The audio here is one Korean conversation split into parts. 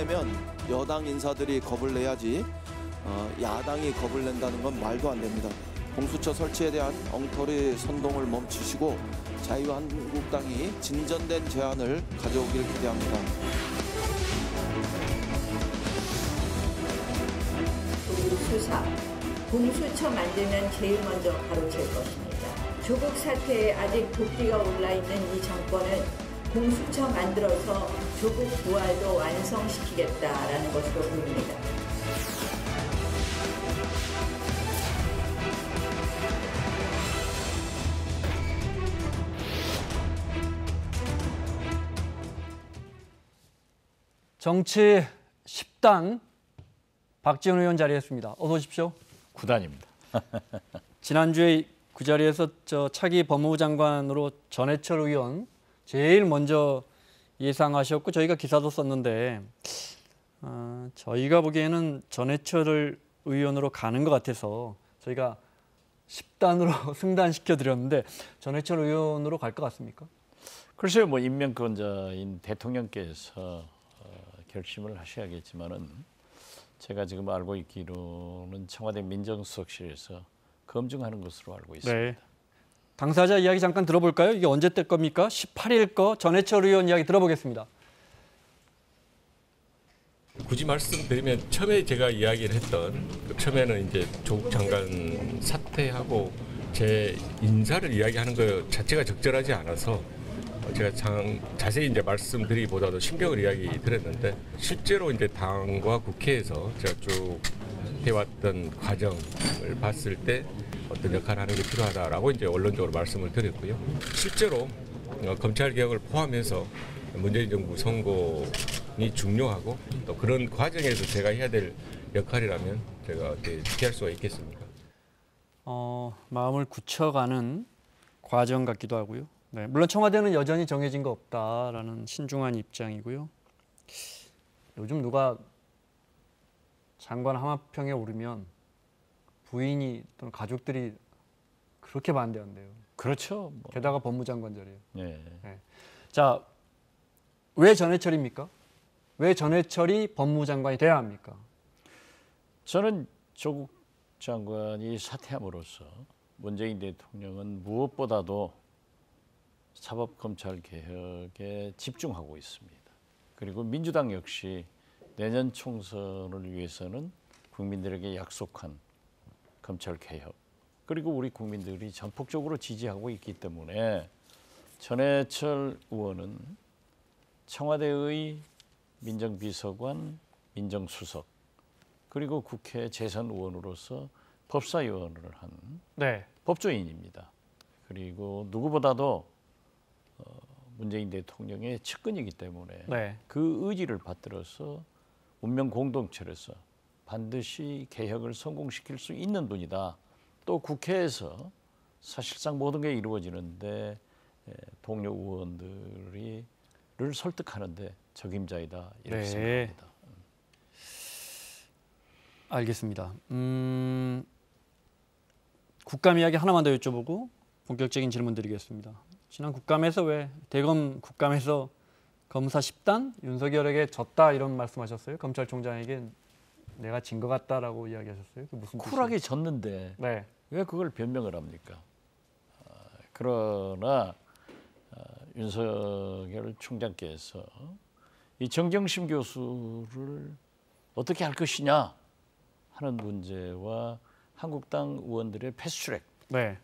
내면 여당 인사들이 겁을 내야지 야당이 겁을 낸다는 건 말도 안 됩니다. 공수처 설치에 대한 엉터리 선동을 멈추시고 자유한국당이 진전된 제안을 가져오길 기대합니다. 수사, 공수처 만들면 제일 먼저 바로챌 것입니다. 조국 사태에 아직 도끼가 올라있는 이 정권은 공수처 만들어서 조국 부활도 완성시키겠다라는 것으로 보입니다. 정치 10단 박지원 의원 자리했습니다. 어서 오십시오. 9단입니다. 지난주에 그 자리에서 차기 법무부 장관으로 전해철 의원 제일 먼저 예상하셨고 저희가 기사도 썼는데 저희가 보기에는 전해철 의원으로 가는 것 같아서 저희가 10단으로 승단시켜 드렸는데 전해철 의원으로 갈 것 같습니까? 글쎄요, 뭐 임명권자인 대통령께서 결심을 하셔야겠지만은 제가 지금 알고 있기로는 청와대 민정수석실에서 검증하는 것으로 알고 있습니다. 네. 당사자 이야기 잠깐 들어볼까요? 이게 언제 때 겁니까? 18일 거 전해철 의원 이야기 들어보겠습니다. 굳이 말씀드리면 처음에 제가 이야기를 했던 처음에는 이제 조국 장관 사퇴하고 제 인사를 이야기하는 것 자체가 적절하지 않아서 제가 자세히 이제 말씀드리기보다도 신경을 이야기 드렸는데 실제로 이제 당과 국회에서 제가 쭉 해왔던 과정을 봤을 때 어떤 역할을 하는 게 필요하다라고 이제 원론적으로 말씀을 드렸고요. 실제로 검찰 개혁을 포함해서 문재인 정부 성공이 중요하고 또 그런 과정에서 제가 해야 될 역할이라면 제가 어떻게 피할 수가 있겠습니까? 마음을 굳혀가는 과정 같기도 하고요. 네, 물론 청와대는 여전히 정해진 거 없다라는 신중한 입장이고요. 요즘 누가 장관 하마평에 오르면 부인이 또는 가족들이 그렇게 반대한대요. 그렇죠. 뭐. 게다가 법무장관 자리에. 네. 네. 자, 왜 전해철입니까? 왜 전해철이 법무장관이 돼야 합니까? 저는 조국 장관이 사퇴함으로써 문재인 대통령은 무엇보다도 사법검찰개혁에 집중하고 있습니다. 그리고 민주당 역시 내년 총선을 위해서는 국민들에게 약속한 검찰개혁 그리고 우리 국민들이 전폭적으로 지지하고 있기 때문에 전해철 의원은 청와대의 민정비서관, 민정수석 그리고 국회 재선 의원으로서 법사위원을 한 네. 법조인입니다. 그리고 누구보다도 문재인 대통령의 측근이기 때문에 네. 그 의지를 받들어서 운명 공동체로서 반드시 개혁을 성공시킬 수 있는 분이다. 또 국회에서 사실상 모든 게 이루어지는데 동료 의원들을 설득하는데 적임자이다 이렇게 네. 생각합니다. 알겠습니다. 국감 이야기 하나만 더 여쭤보고 본격적인 질문 드리겠습니다. 지난 국감에서 왜 대검 국감에서 검사 10단 윤석열에게 졌다 이런 말씀하셨어요? 검찰총장에게 내가 진 것 같다라고 이야기하셨어요? 그 무슨 쿨하게 졌는데 네. 왜 그걸 변명을 합니까? 그러나 윤석열 총장께서 이 정경심 교수를 어떻게 할 것이냐 하는 문제와 한국당 의원들의 패스트트랙 네.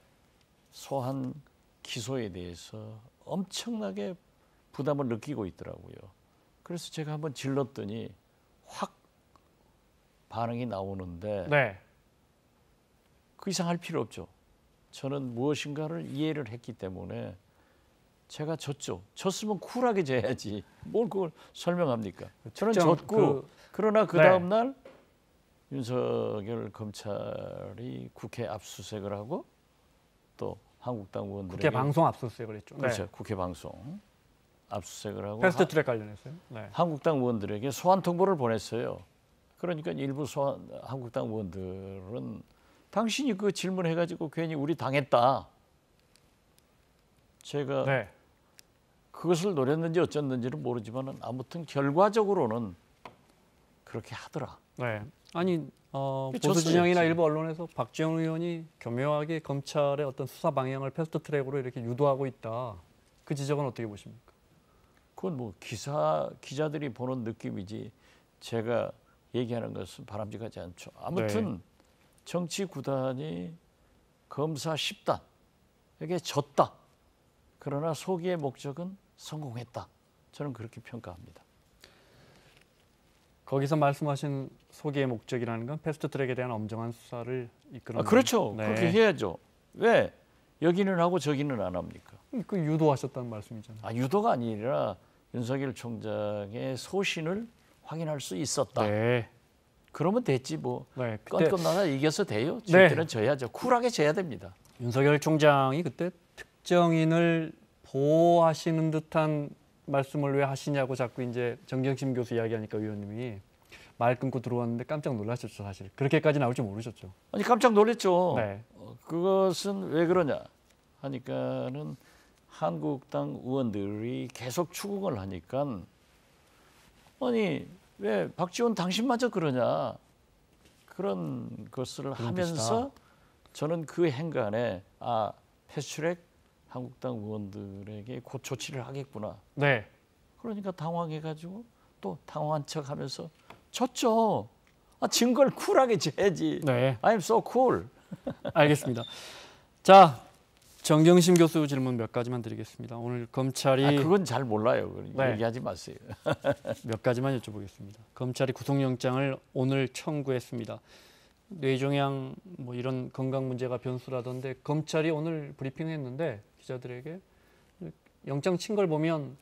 소환 기소에 대해서 엄청나게 부담을 느끼고 있더라고요. 그래서 제가 한번 질렀더니 확 반응이 나오는데 네. 그 이상 할 필요 없죠. 저는 무엇인가를 이해를 했기 때문에 제가 졌죠. 졌으면 쿨하게 져야지. 뭘 그걸 설명합니까? 저는 졌고 그러나 그 다음 날 윤석열 검찰이 국회 압수수색을 하고 또 한국당 의원들에게 국회 방송 압수수색을 했죠. 그렇죠. 네. 국회 방송 압수수색을 하고 패스트트랙 관련해서요. 네. 한국당 의원들에게 소환 통보를 보냈어요. 그러니까 일부 한국당 의원들은 당신이 그 질문해가지고 괜히 우리 당했다. 제가 그것을 노렸는지 어쩐는지는 모르지만 아무튼 결과적으로는 그렇게 하더라. 네. 아니 그게 보수 진영이나 졌어야지. 일부 언론에서 박지원 의원이 교묘하게 검찰의 어떤 수사 방향을 패스트트랙으로 이렇게 유도하고 있다. 그 지적은 어떻게 보십니까? 그건 뭐 기자들이 보는 느낌이지 제가 얘기하는 것은 바람직하지 않죠. 아무튼 정치 구단이 검사 10단에게 졌다. 그러나 소기의 목적은 성공했다. 저는 그렇게 평가합니다. 거기서 말씀하신 소기의 목적이라는 건 패스트트랙에 대한 엄정한 수사를 이끌어내는. 그렇죠. 네. 그렇게 해야죠. 왜 여기는 하고 저기는 안 합니까? 그 유도하셨다는 말씀이잖아요. 유도가 아니라 윤석열 총장의 소신을 확인할 수 있었다. 네. 그러면 됐지 뭐. 네. 그때 껌껌나다 이겨서 돼요. 네. 질 때는 져야죠. 쿨하게 져야 됩니다. 윤석열 총장이 그때 특정인을 보호하시는 듯한 말씀을 왜 하시냐고 자꾸 이제 정경심 교수 이야기하니까 의원님이 말 끊고 들어왔는데 깜짝 놀라셨죠, 사실. 그렇게까지 나올 줄 모르셨죠. 아니 깜짝 놀랐죠. 네. 그것은 왜 그러냐 하니까는 한국당 의원들이 계속 추궁을 하니까 아니 왜 박지원 당신마저 그러냐 그런 것을 하면서 저는 그 행간에 패스트트랙 한국당 의원들에게 곧 조치를 하겠구나. 네. 그러니까 당황해가지고 또 당황한 척하면서 졌죠. 진 걸 쿨하게 져야지. 네. I'm so cool. 알겠습니다. 자, 정경심 교수 질문 몇 가지만 드리겠습니다. 오늘 검찰이 그건 잘 몰라요. 네. 얘기하지 마세요. 몇 가지만 여쭤보겠습니다. 검찰이 구속영장을 오늘 청구했습니다. 뇌종양 뭐 이런 건강 문제가 변수라던데 검찰이 오늘 브리핑했는데 기자들에게 영장 친 걸 보면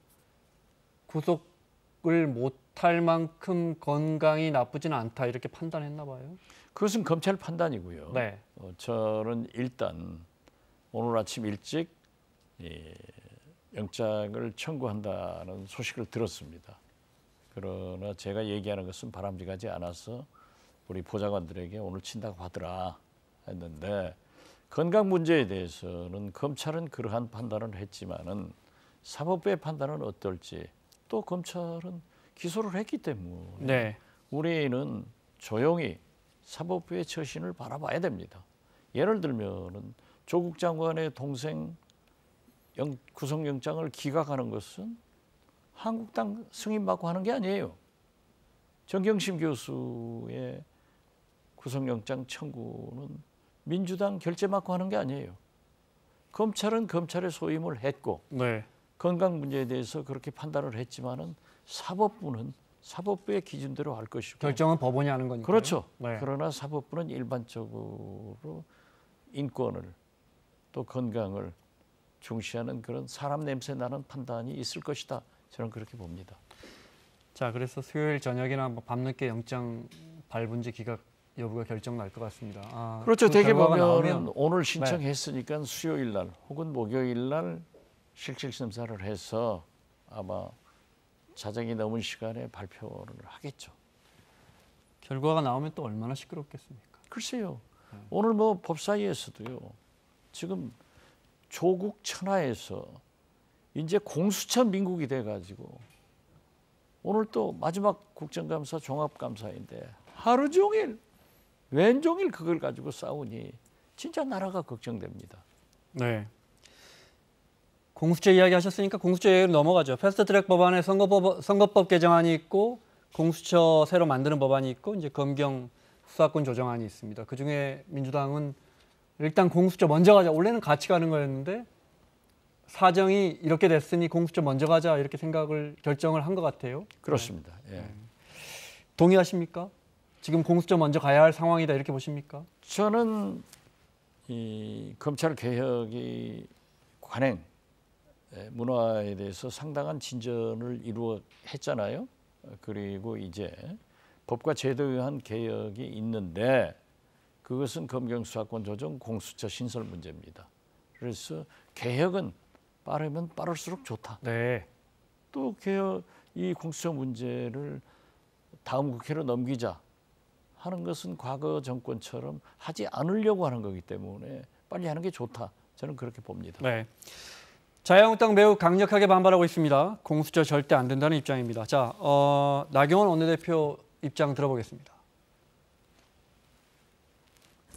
구속을 못할 만큼 건강이 나쁘지는 않다 이렇게 판단했나 봐요. 그것은 검찰 판단이고요. 네. 저는 일단 오늘 아침 일찍 영장을 청구한다는 소식을 들었습니다. 그러나 제가 얘기하는 것은 바람직하지 않아서 우리 보좌관들에게 오늘 친다고 하더라 했는데 건강 문제에 대해서는 검찰은 그러한 판단을 했지만은 사법부의 판단은 어떨지 또 검찰은 기소를 했기 때문에 네. 우리는 조용히 사법부의 처신을 바라봐야 됩니다. 예를 들면은 조국 장관의 동생 구속영장을 기각하는 것은 한국당 승인받고 하는 게 아니에요. 정경심 교수의 구속영장 청구는 민주당 결재 맞고 하는 게 아니에요. 검찰은 검찰의 소임을 했고 네. 건강 문제에 대해서 그렇게 판단을 했지만은 사법부는 사법부의 기준대로 할 것이고 결정은 법원이 하는 거니까요. 그렇죠. 네. 그러나 사법부는 일반적으로 인권을 또 건강을 중시하는 그런 사람 냄새 나는 판단이 있을 것이다. 저는 그렇게 봅니다. 자, 그래서 수요일 저녁이나 뭐 밤늦게 영장 발부인지 기각 여부가 결정 날 것 같습니다. 그렇죠. 그 대개 결과가 보면 나오면 오늘 신청했으니까 수요일 날 혹은 목요일 날 실질심사를 해서 아마 자정이 넘은 시간에 발표를 하겠죠. 결과가 나오면 또 얼마나 시끄럽겠습니까? 글쎄요. 오늘 뭐 법사위에서도요. 지금 조국 천하에서 이제 공수처 민국이 돼가지고 오늘 또 마지막 국정감사 종합감사인데 하루 종일 왼종일 그걸 가지고 싸우니 진짜 나라가 걱정됩니다. 네. 공수처 이야기 하셨으니까 공수처 얘기로 넘어가죠. 패스트트랙 법안에 선거법 개정안이 있고 공수처 새로 만드는 법안이 있고 이제 검경 수사권 조정안이 있습니다. 그중에 민주당은 일단 공수처 먼저 가자. 원래는 같이 가는 거였는데 사정이 이렇게 됐으니 공수처 먼저 가자 이렇게 결정을 한 것 같아요. 그렇습니다. 예. 동의하십니까? 지금 공수처 먼저 가야 할 상황이다 이렇게 보십니까? 저는 이 검찰 개혁이 관행 문화에 대해서 상당한 진전을 했잖아요. 그리고 이제 법과 제도에 의한 개혁이 있는데 그것은 검경 수사권 조정 공수처 신설 문제입니다. 그래서 개혁은 빠르면 빠를수록 좋다. 네. 또 개혁 이 공수처 문제를 다음 국회로 넘기자 하는 것은 과거 정권처럼 하지 않으려고 하는 거기 때문에 빨리 하는 게 좋다. 저는 그렇게 봅니다. 네. 자유한국당 매우 강력하게 반발하고 있습니다. 공수처 절대 안 된다는 입장입니다. 자, 나경원 원내대표 입장 들어보겠습니다.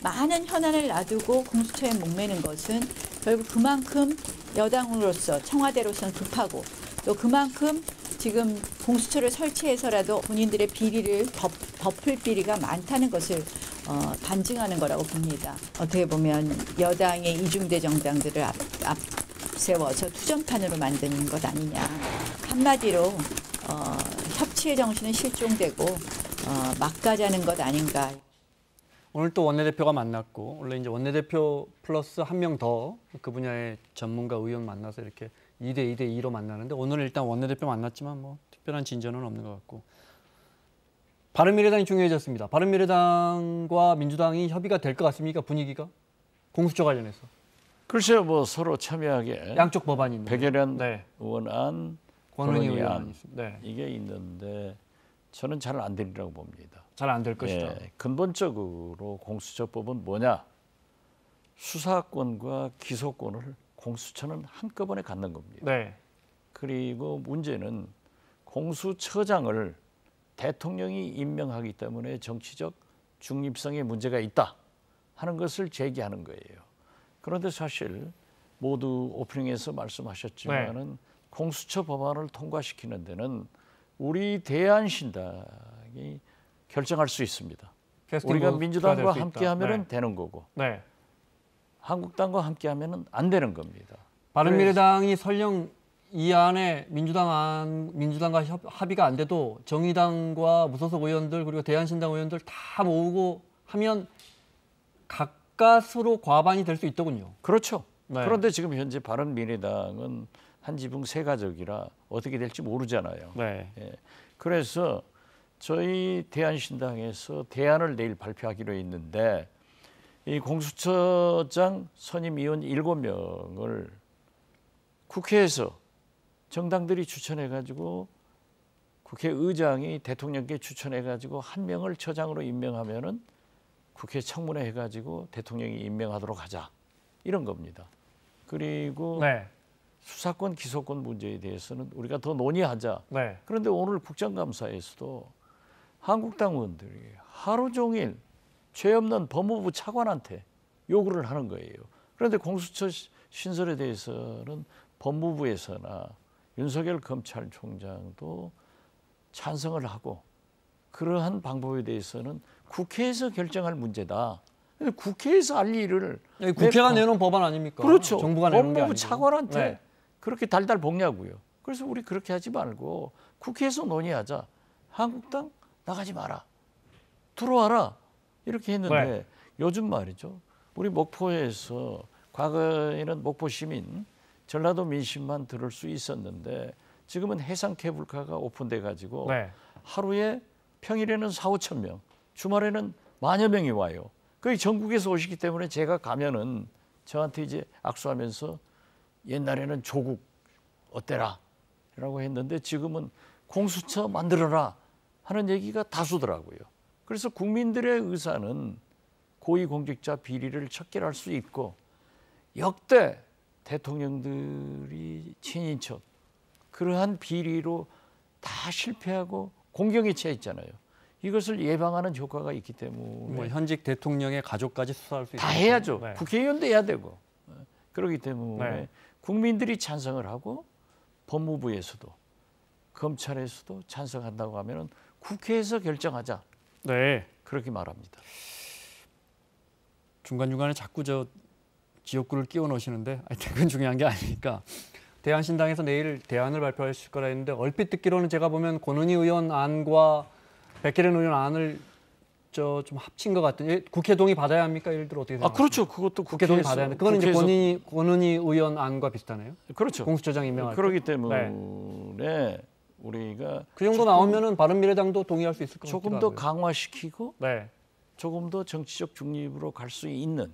많은 현안을 놔두고 공수처에 목매는 것은 결국 그만큼 여당으로서 청와대로서는 급하고 또 그만큼 지금 공수처를 설치해서라도 본인들의 비리를 덮을 비리가 많다는 것을 반증하는 거라고 봅니다. 어떻게 보면 여당의 이중대 정당들을 앞세워서 투정판으로 만드는 것 아니냐. 한마디로 협치의 정신은 실종되고 막가자는 것 아닌가. 오늘 또 원내대표가 만났고 원래 이제 원내대표 플러스 한 명 더 그 분야의 전문가 의원 만나서 이렇게 2대 2로 만나는데 오늘 일단 원내대표 만났지만 뭐 특별한 진전은 없는 것 같고 바른미래당이 중요해졌습니다. 바른미래당과 민주당이 협의가 될 것 같습니까? 분위기가 공수처 관련해서 글쎄요, 뭐 서로 첨예하게 양쪽 법안이 있는데 백예련 네. 의원안, 권은희 권은희 의원이 안 있습니다. 네. 이게 있는데 저는 잘 안 되리라고 봅니다. 잘 안 될 것이다. 예, 근본적으로 공수처법은 뭐냐? 수사권과 기소권을 공수처는 한꺼번에 갖는 겁니다. 네. 그리고 문제는 공수처장을 대통령이 임명하기 때문에 정치적 중립성에 문제가 있다 하는 것을 제기하는 거예요. 그런데 사실 모두 오프닝에서 말씀하셨지만은 공수처 법안을 통과시키는 데는 우리 대한신당이 결정할 수 있습니다. 우리가 민주당과 함께하면은 되는 거고, 네. 한국당과 함께하면은 안 되는 겁니다. 바른미래당이 설령 이 안에 민주당과 합의가 안 돼도 정의당과 무소속 의원들 그리고 대한신당 의원들 다 모으고 하면 가까스로 과반이 될 수 있더군요. 그렇죠. 네. 그런데 지금 현재 바른미래당은 한 지붕 세 가족이라 어떻게 될지 모르잖아요. 네. 예. 그래서 저희 대한신당에서 대안을 내일 발표하기로 했는데 이 공수처장 선임위원 7명을 국회에서 정당들이 추천해가지고 국회의장이 대통령께 추천해가지고 한 명을 처장으로 임명하면은 국회 청문회 해가지고 대통령이 임명하도록 하자 이런 겁니다. 그리고 네. 수사권 기소권 문제에 대해서는 우리가 더 논의하자. 네. 그런데 오늘 국정감사에서도 한국당 의원들이 하루 종일 죄 없는 법무부 차관한테 요구를 하는 거예요. 그런데 공수처 신설에 대해서는 법무부에서나 윤석열 검찰총장도 찬성을 하고 그러한 방법에 대해서는 국회에서 결정할 문제다. 근데 국회에서 할 일을 국회가 내놓은 법안 아닙니까? 그렇죠. 정부가 내놓은 게 법무부 아니고. 차관한테 네. 그렇게 달달 볶냐고요. 그래서 우리 그렇게 하지 말고 국회에서 논의하자. 한국당 나가지 마라. 들어와라. 이렇게 했는데 네. 요즘 말이죠. 우리 목포에서 과거에는 목포 시민, 전라도 민심만 들을 수 있었는데 지금은 해상 케이블카가 오픈돼 가지고 네. 하루에 평일에는 4, 5천 명, 주말에는 만여 명이 와요. 거의 전국에서 오시기 때문에 제가 가면은 저한테 이제 악수하면서 옛날에는 조국 어때라 라고 했는데 지금은 공수처 만들어라 하는 얘기가 다수더라고요. 그래서 국민들의 의사는 고위공직자 비리를 척결할 수 있고 역대 대통령들이 친인척 그러한 비리로 다 실패하고 공경에 처해 있잖아요. 이것을 예방하는 효과가 있기 때문에 뭐 현직 대통령의 가족까지 수사할 수 있다. 다 해야죠. 네. 국회의원도 해야 되고. 그렇기 때문에 네. 국민들이 찬성을 하고 법무부에서도 검찰에서도 찬성한다고 하면 국회에서 결정하자. 네. 그렇게 말합니다. 중간중간에 자꾸 저 지역구를 끼워 넣으시는데 그건 중요한 게 아니니까 대한신당에서 내일 대안을 발표하실 거라 했는데 얼핏 듣기로는 제가 보면 권은희 의원 안과 백혜련 의원 안을 좀 합친 것 같은 국회 동의 받아야 합니까? 예를 들어 어떻게 생각하세요? 그렇죠. 그것도 국회 동의 받아야 하는데 그건 이제 국회에서 권은희 의원 안과 비슷하네요. 그렇죠. 공수처장 임명할 때. 그렇기 때문에 우리가 그 정도 나오면은 바른미래당도 동의할 수 있을 것 같기도 조금 더 하고요. 강화시키고 네. 조금 더 정치적 중립으로 갈 수 있는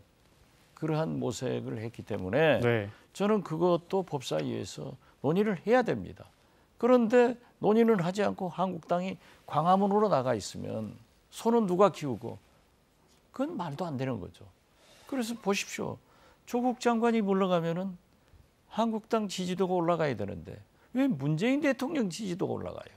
그러한 모색을 했기 때문에 네. 저는 그것도 법사위에서 논의를 해야 됩니다. 그런데 논의는 하지 않고 한국당이 광화문으로 나가 있으면 손은 누가 키우고 그건 말도 안 되는 거죠. 그래서 보십시오. 조국 장관이 물러가면은 한국당 지지도가 올라가야 되는데 왜 문재인 대통령 지지도가 올라가요?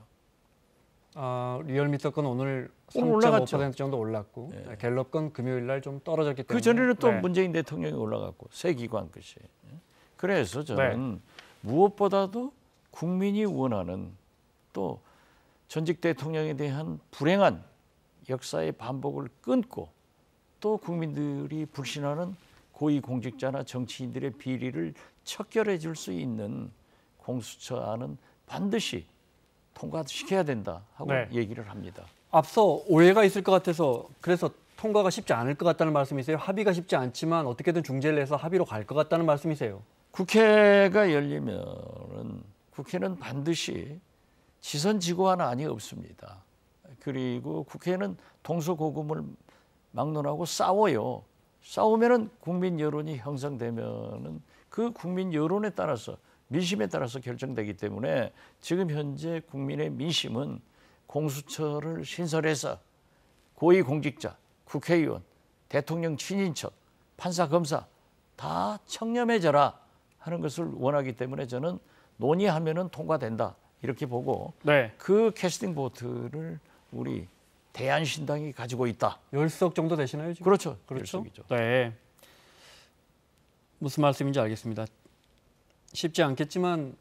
리얼미터 건 오늘 오늘 올라갔죠. 3.5% 정도 올랐고 갤럽 건 금요일 날 좀 떨어졌기 때문에 그 전에는 또 네. 문재인 대통령이 올라갔고 새 기관 것이. 그래서 저는 무엇보다도 국민이 원하는 또 전직 대통령에 대한 불행한 역사의 반복을 끊고 또 국민들이 불신하는 고위공직자나 정치인들의 비리를 척결해 줄 수 있는 공수처안은 반드시 통과시켜야 된다 하고 네. 얘기를 합니다. 앞서 오해가 있을 것 같아서 그래서 통과가 쉽지 않을 것 같다는 말씀이세요? 합의가 쉽지 않지만 어떻게든 중재를 해서 합의로 갈 것 같다는 말씀이세요? 국회가 열리면은 국회는 반드시 지선지고한안이 없습니다. 그리고 국회는 동서고금을 막론하고 싸워요. 싸우면은 국민 여론이 형성되면은 그 국민 여론에 따라서 민심에 따라서 결정되기 때문에 지금 현재 국민의 민심은 공수처를 신설해서 고위공직자, 국회의원, 대통령 친인척, 판사, 검사 다 청렴해져라 하는 것을 원하기 때문에 저는 논의하면은 통과된다 이렇게 보고 네. 그 캐스팅 보트를 우리 대한신당이 가지고 있다. 10석 정도 되시나요, 지금? 그렇죠. 그렇죠. 10석이죠. 네. 무슨 말씀인지 알겠습니다. 쉽지 않겠지만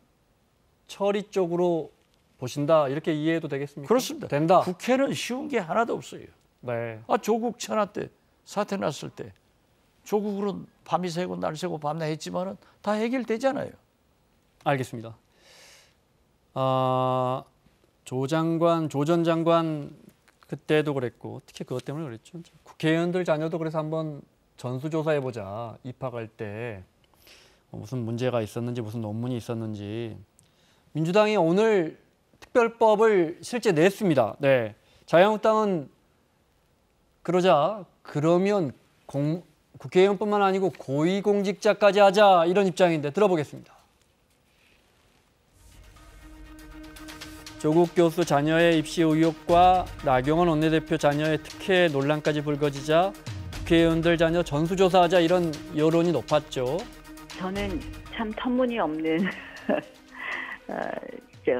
처리 쪽으로 보신다 이렇게 이해해도 되겠습니까? 그렇습니다. 된다. 국회는 쉬운 게 하나도 없어요. 네. 조국 천하 때 사태 났을 때 조국으로 밤이 새고 날 새고 밤낮 했지만은 다 해결되잖아요. 알겠습니다. 조 전 장관 그때도 그랬고 특히 그것 때문에 그랬죠. 국회의원들 자녀도 그래서 한번 전수조사해보자. 입학할 때 무슨 문제가 있었는지 무슨 논문이 있었는지. 민주당이 오늘 특별법을 실제 냈습니다. 네. 자유한국당은 그러면 국회의원뿐만 아니고 고위공직자까지 하자 이런 입장인데 들어보겠습니다. 조국 교수 자녀의 입시 의혹과 나경원 원내대표 자녀의 특혜 논란까지 불거지자 국회의원들 자녀 전수조사하자 이런 여론이 높았죠. 저는 참 터무니없는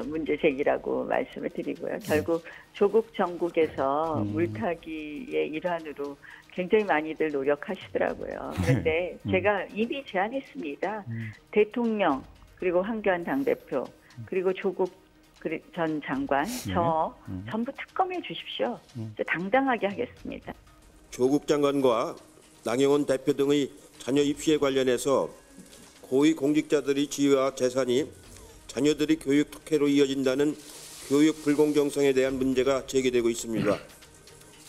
문제 제기라고 말씀을 드리고요. 결국 조국 정국에서 물타기의 일환으로 굉장히 많이들 노력하시더라고요. 그런데 제가 이미 제안했습니다. 대통령 그리고 황교안 당대표 그리고 조국 전 장관 저 전부 특검해 주십시오. 당당하게 하겠습니다. 조국 장관과 나경원 대표 등의 자녀 입시에 관련해서 고위공직자들의 지위와 재산이 자녀들이 교육 특혜로 이어진다는 교육 불공정성에 대한 문제가 제기되고 있습니다.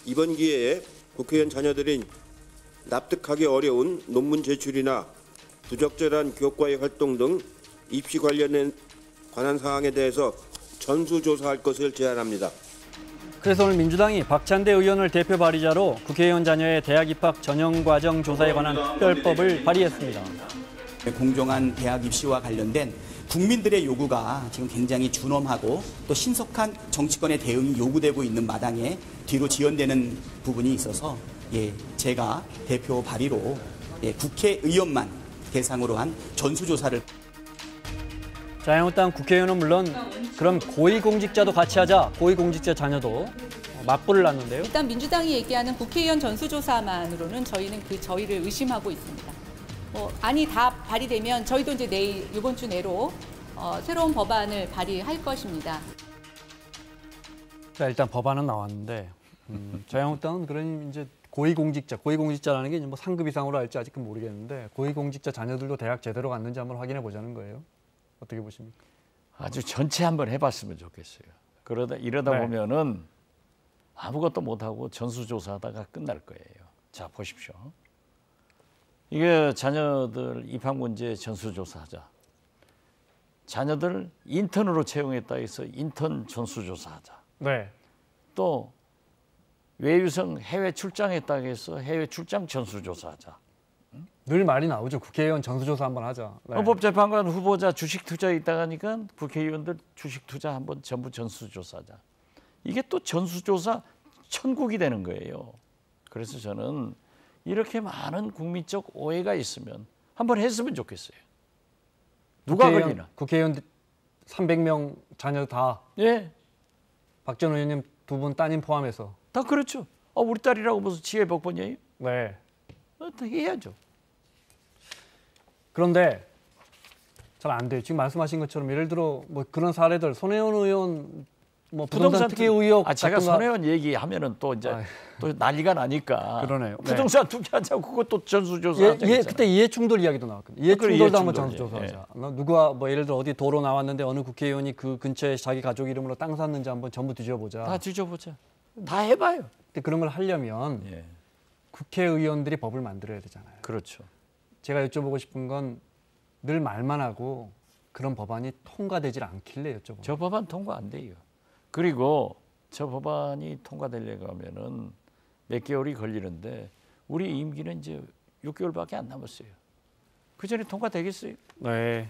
이번 기회에 국회의원 자녀들이 납득하기 어려운 논문 제출이나 부적절한 교과의 활동 등 입시 관한 사항에 대해서 전수조사할 것을 제안합니다. 그래서 오늘 민주당이 박찬대 의원을 대표 발의자로 국회의원 자녀의 대학 입학 전형 과정 조사에 관한 특별법을 발의했습니다. 공정한 대학 입시와 관련된 국민들의 요구가 지금 굉장히 준엄하고 또 신속한 정치권의 대응이 요구되고 있는 마당에 뒤로 지연되는 부분이 있어서 제가 대표 발의로 국회의원만 대상으로 한 전수조사를. 자유한국당 국회의원은 물론 그럼 고위공직자도 같이 하자. 고위공직자 자녀도 맞불을 놨는데요. 일단 민주당이 얘기하는 국회의원 전수조사만으로는 저희는 저희를 의심하고 있습니다. 안이 다 발의되면 저희도 이제 이번 주 내로 새로운 법안을 발의할 것입니다. 자, 일단 법안은 나왔는데 자유한국당은 그런 이제 고위공직자라는 게 뭐 상급 이상으로 할지 아직은 모르겠는데 고위공직자 자녀들도 대학 제대로 갔는지 한번 확인해 보자는 거예요. 어떻게 보십니까? 아주 전체 한번 해봤으면 좋겠어요. 이러다 보면은 아무것도 못하고 전수조사하다가 끝날 거예요. 자, 보십시오. 이게 자녀들 입학 문제 전수조사하자. 자녀들 인턴으로 채용했다 해서 인턴 전수조사하자. 네. 또 외유성 해외 출장했다 해서 해외 출장 전수조사하자. 늘 말이 나오죠. 국회의원 전수조사 한번 하자. 네. 헌법재판관 후보자 주식 투자에 있다 하니까 국회의원들 주식 투자 한번 전부 전수조사하자. 이게 또 전수조사 천국이 되는 거예요. 그래서 저는 이렇게 많은 국민적 오해가 있으면 한번 했으면 좋겠어요. 누가 걸리나? 국회의원 300명 자녀 다. 예. 박 전 의원님 두 분 따님 포함해서. 다 그렇죠. 우리 딸이라고 무슨 지혜 복권이에요? 네. 다 해야죠. 그런데 잘 안 돼요. 지금 말씀하신 것처럼 예를 들어 뭐 그런 사례들 손혜원 의원 뭐 부동산 투기 의혹 제가 같은 거- 손혜원 얘기하면은 또 이제 또 난리가 나니까. 그러네요. 네. 부동산 투기하자고 그것도 전수조사. 그때 이해충돌 이야기도 나왔거든요. 이해충돌도 한번 이해충돌, 전수조사하자. 누가 뭐 예를 들어 어디 도로 나왔는데 어느 국회의원이 그 근처에 자기 가족 이름으로 땅 샀는지 한번 전부 뒤져보자. 다 뒤져보자. 다 해봐요. 근데 그런 걸 하려면 예. 국회의원들이 법을 만들어야 되잖아요. 그렇죠. 제가 여쭤보고 싶은 건 늘 말만 하고 그런 법안이 통과되질 않길래 여쭤보고. 저 법안 통과 안 돼요. 그리고 저 법안이 통과되려고 하면은 몇 개월이 걸리는데 우리 임기는 이제 6개월밖에 안 남았어요. 그 전에 통과되겠어요? 네.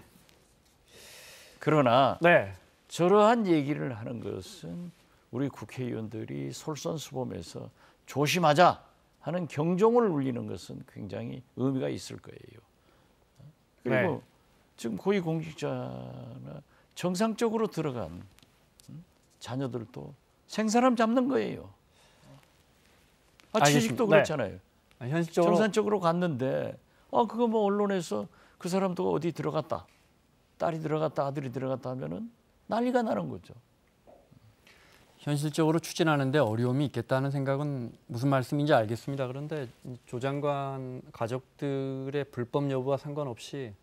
그러나 네. 저러한 얘기를 하는 것은 우리 국회의원들이 솔선수범해서 조심하자 하는 경종을 울리는 것은 굉장히 의미가 있을 거예요. 그리고 네. 지금 고위공직자나 정상적으로 들어간 자녀들도 생사람 잡는 거예요. 알겠습니다. 취직도 네. 그렇잖아요. 현실적으로 정상적으로 갔는데 그거 뭐 언론에서 그 사람도 어디 들어갔다, 딸이 들어갔다, 아들이 들어갔다 하면은 난리가 나는 거죠. 현실적으로 추진하는데 어려움이 있겠다는 생각은 무슨 말씀인지 알겠습니다. 그런데 조 장관 가족들의 불법 여부와 상관없이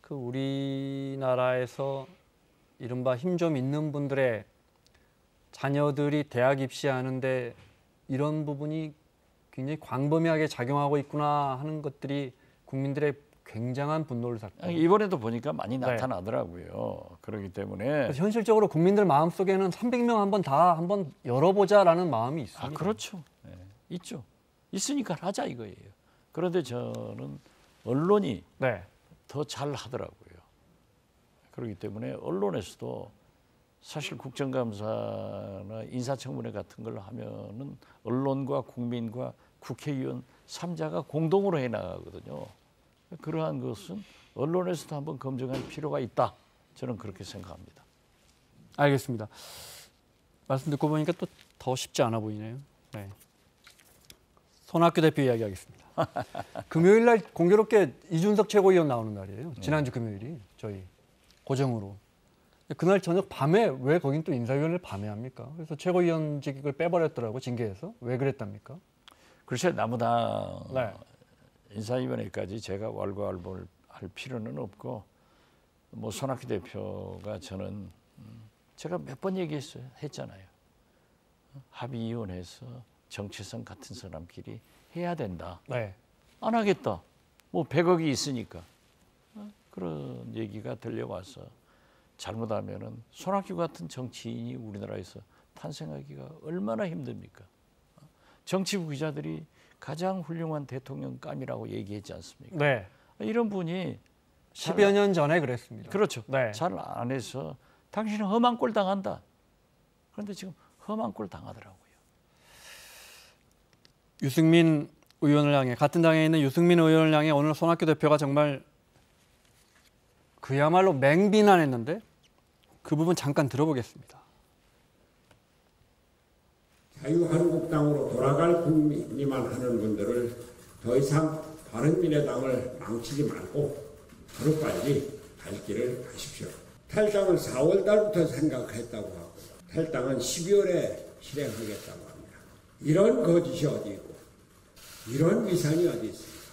그 우리나라에서 이른바 힘 좀 있는 분들의 자녀들이 대학 입시하는데 이런 부분이 굉장히 광범위하게 작용하고 있구나 하는 것들이 국민들의 굉장한 분노를 샀고 이번에도 보니까 많이 나타나더라고요. 그렇기 때문에 그래서 현실적으로 국민들 마음속에는 300명 한번 열어보자라는 마음이 있습니다. 그렇죠. 네, 있죠. 있으니까 하자 이거예요. 그런데 저는 언론이 네. 더 잘하더라고요. 그렇기 때문에 언론에서도 사실 국정감사나 인사청문회 같은 걸 하면은 언론과 국민과 국회의원 3자가 공동으로 해나가거든요. 그러한 것은 언론에서도 한번 검증할 필요가 있다. 저는 그렇게 생각합니다. 알겠습니다. 말씀 듣고 보니까 또 더 쉽지 않아 보이네요. 네. 손학규 대표 이야기하겠습니다. 금요일 날 공교롭게 이준석 최고위원 나오는 날이에요. 지난주 금요일이 저희 고정으로. 그날 저녁 밤에 왜 거긴 또 인사위원회를 밤에 합니까? 그래서 최고위원직을 빼버렸더라고 징계해서. 왜 그랬답니까? 글쎄 나무다 네. 인사위원회까지 제가 왈가왈부할 필요는 없고 뭐 손학규 대표가 저는 제가 몇 번 했잖아요. 합의위원회에서 정체성 같은 사람끼리 해야 된다. 네. 안 하겠다. 뭐 100억이 있으니까 그런 얘기가 들려와서 잘못하면은 손학규 같은 정치인이 우리나라에서 탄생하기가 얼마나 힘듭니까? 정치부 기자들이 가장 훌륭한 대통령감이라고 얘기했지 않습니까? 네. 이런 분이 10여 년 전에 그랬습니다. 그렇죠. 네. 잘 안 해서 당신은 험한 꼴 당한다. 그런데 지금 험한 꼴 당하더라고요. 유승민 의원을 향해 같은 당에 있는 유승민 의원을 향해 오늘 손학규 대표가 정말 그야말로 맹비난했는데 그 부분 잠깐 들어보겠습니다. 자유한국당으로 돌아갈 국민이만 하는 분들을 더 이상 바른미래당을 망치지 말고 하루빨리 갈 길을 가십시오. 탈당을 4월 달부터 생각했다고 하고 탈당은 12월에 실행하겠다고 합니다. 이런 거짓이 어디 있고 이런 위상이 어디 있습니까?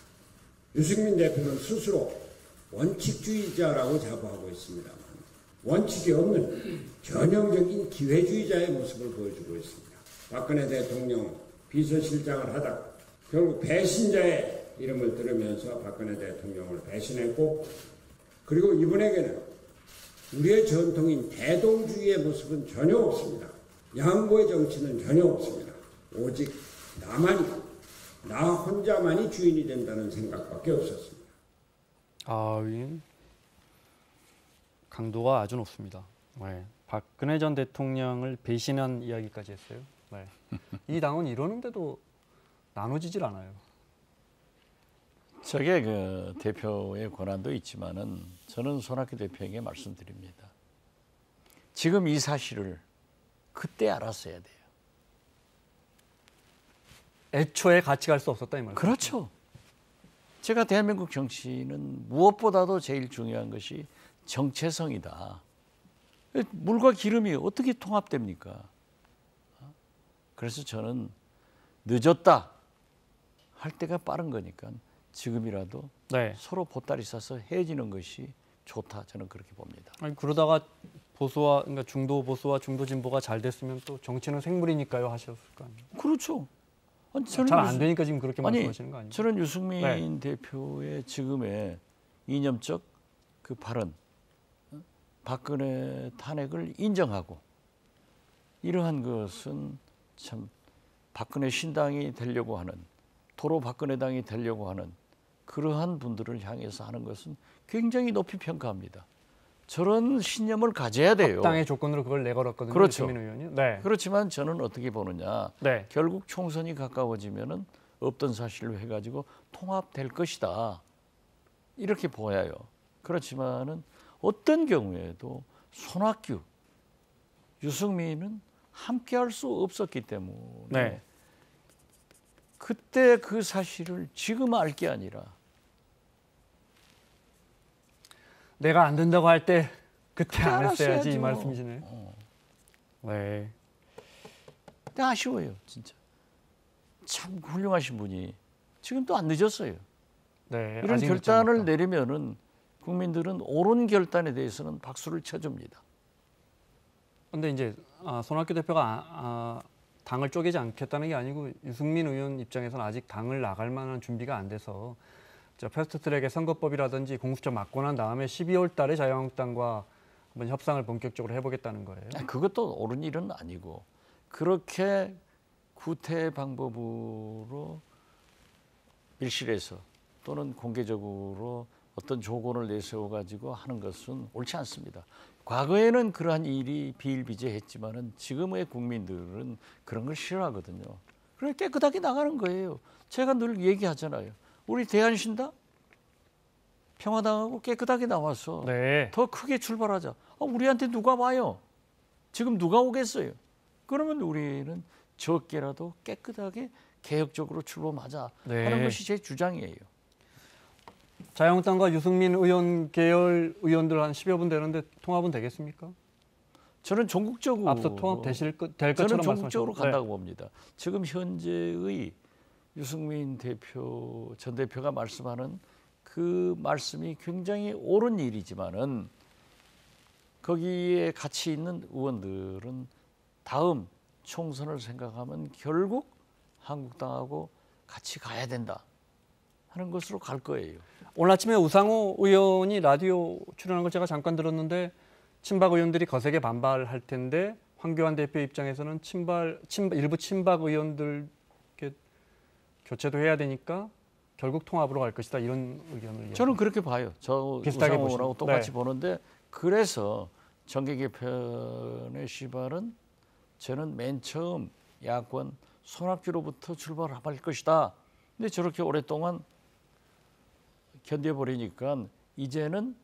유승민 대표는 스스로 원칙주의자라고 자부하고 있습니다만 원칙이 없는 전형적인 기회주의자의 모습을 보여주고 있습니다. 박근혜 대통령 비서실장을 하다가 결국 배신자의 이름을 들으면서 박근혜 대통령을 배신했고 그리고 이분에게는 우리의 전통인 대동주의의 모습은 전혀 없습니다. 양보의 정치는 전혀 없습니다. 오직 나 혼자만이 주인이 된다는 생각밖에 없었습니다. 강도가 아주 높습니다. 네. 박근혜 전 대통령을 배신한 이야기까지 했어요. 네. 이 당은 이러는데도 나눠지질 않아요. 저게 그 대표의 권한도 있지만은 저는 손학규 대표에게 말씀드립니다. 지금 이 사실을 그때 알았어야 돼요. 애초에 같이 갈 수 없었다 이 말이죠. 그렇죠. 제가 대한민국 정치는 무엇보다도 제일 중요한 것이 정체성이다. 물과 기름이 어떻게 통합됩니까? 그래서 저는 늦었다 할 때가 빠른 거니까 지금이라도 네. 서로 보따리 싸서 헤어지는 것이 좋다. 저는 그렇게 봅니다. 아니, 그러다가 보수와 그러니까 중도 보수와 중도 진보가 잘 됐으면 또 정치는 생물이니까요 하셨을 거 아니에요. 그렇죠. 잘 안 되니까 지금 그렇게 말씀하시는 거 아니에요? 저는 유승민 대표의 지금의 이념적 그 발언, 박근혜 탄핵을 인정하고 이러한 것은 참 박근혜 신당이 되려고 하는 도로 박근혜당이 되려고 하는 그러한 분들을 향해서 하는 것은 굉장히 높이 평가합니다. 저런 신념을 가져야 돼요. 합당의 조건으로 그걸 내걸었거든요. 그렇죠. 유승민 의원이. 네. 그렇지만 저는 어떻게 보느냐. 네. 결국 총선이 가까워지면은 없던 사실로 해가지고 통합될 것이다. 이렇게 보여요. 그렇지만은 어떤 경우에도 손학규, 유승민은 함께할 수 없었기 때문에 네. 그때 그 사실을 지금 알 게 아니라 내가 안 된다고 할 때 그때 안 했어야지 알았어야죠. 이 말씀이시네요. 네. 근데 아쉬워요, 진짜. 참 훌륭하신 분이 지금 또 안 늦었어요. 네. 이런 아직 결단을 늦지 않았다. 내리면은 국민들은 옳은 결단에 대해서는 박수를 쳐줍니다. 근데 이제 손학규 대표가 당을 쪼개지 않겠다는 게 아니고 유승민 의원 입장에서는 아직 당을 나갈 만한 준비가 안 돼서 패스트트랙의 선거법이라든지 공수처 맞고 난 다음에 12월 달에 자유한국당과 한번 협상을 본격적으로 해보겠다는 거예요. 그것도 옳은 일은 아니고 그렇게 구태 방법으로 밀실에서 또는 공개적으로 어떤 조건을 내세워가지고 하는 것은 옳지 않습니다. 과거에는 그러한 일이 비일비재했지만은 지금의 국민들은 그런 걸 싫어하거든요. 그래 깨끗하게 나가는 거예요. 제가 늘 얘기하잖아요. 우리 대한신당 평화당하고 깨끗하게 나와서 네. 더 크게 출발하자. 우리한테 누가 와요? 지금 누가 오겠어요? 그러면 우리는 적게라도 깨끗하게 개혁적으로 출범하자 네. 하는 것이 제 주장이에요. 자유한국당과 유승민 의원 계열 의원들 한 10여 분 되는데 통합은 되겠습니까? 저는 전국적으로 앞서 통합 될 것처럼 저는 전국적으로 말씀하셨는데. 간다고 봅니다. 지금 현재의 유승민 대표 전 대표가 말씀하는 그 말씀이 굉장히 옳은 일이지만은 거기에 같이 있는 의원들은 다음 총선을 생각하면 결국 한국당하고 같이 가야 된다 하는 것으로 갈 거예요. 오늘 아침에 우상호 의원이 라디오 출연한 걸 제가 잠깐 들었는데 친박 의원들이 거세게 반발할 텐데 황교안 대표 입장에서는 일부 친박 의원들 교체도 해야 되니까 결국 통합으로 갈 것이다 이런 의견을 저는 그렇게 봐요. 저 비슷하게 우상호라고 똑같이 네. 보는데 그래서 정계 개편의 시발은 저는 맨 처음 야권 손학규로부터 출발할 것이다. 근데 저렇게 오랫동안 견뎌버리니까 이제는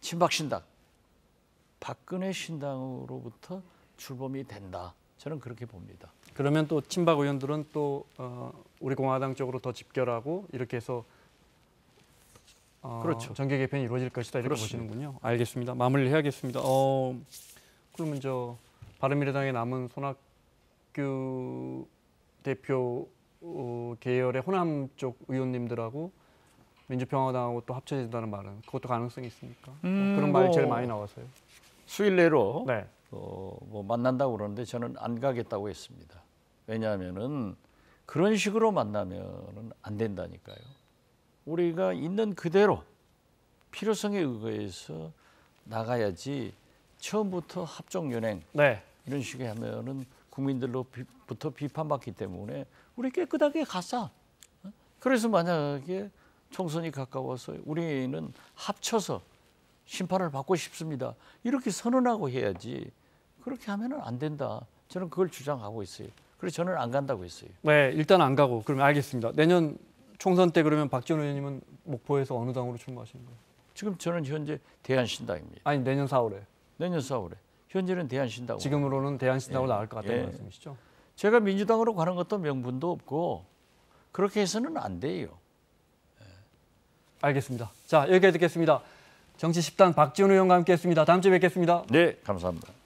친박신당, 박근혜 신당으로부터 출범이 된다. 저는 그렇게 봅니다. 그러면 또 친박 의원들은 또 우리 공화당 쪽으로 더 집결하고 이렇게 해서 그렇죠. 정계 개편이 이루어질 것이다 이렇게 그렇습니다. 보시는군요. 알겠습니다. 마무리를 해야겠습니다. 그러면 바른미래당에 남은 손학규 대표 계열의 호남 쪽 의원님들하고 민주평화당하고 또 합쳐진다는 말은 그것도 가능성이 있습니까? 그런 말이 제일 많이 나와서요. 수일 내로 네. 뭐 만난다고 그러는데 저는 안 가겠다고 했습니다. 왜냐하면은 그런 식으로 만나면은 안 된다니까요. 우리가 있는 그대로 필요성에 의거해서 나가야지 처음부터 합종연행 네. 이런 식의 하면은 국민들로부터 비판받기 때문에 우리 깨끗하게 가자. 그래서 만약에 총선이 가까워서 우리는 합쳐서 심판을 받고 싶습니다. 이렇게 선언하고 해야지. 그렇게 하면은 안 된다. 저는 그걸 주장하고 있어요. 그래서 저는 안 간다고 했어요. 네, 일단 안 가고 그러면 알겠습니다. 내년 총선 때 그러면 박지원 의원님은 목포에서 어느 당으로 출마하시는 거예요? 지금 저는 현재 대한신당입니다. 아니 내년 4월에. 내년 4월에. 현재는 대한신당. 지금으로는 대한신당으로 나갈 것 같다는 예. 말씀이시죠? 제가 민주당으로 가는 것도 명분도 없고 그렇게 해서는 안 돼요. 알겠습니다. 자, 여기까지 듣겠습니다. 정치 10단 박지원 의원과 함께했습니다. 다음 주에 뵙겠습니다. 네, 감사합니다.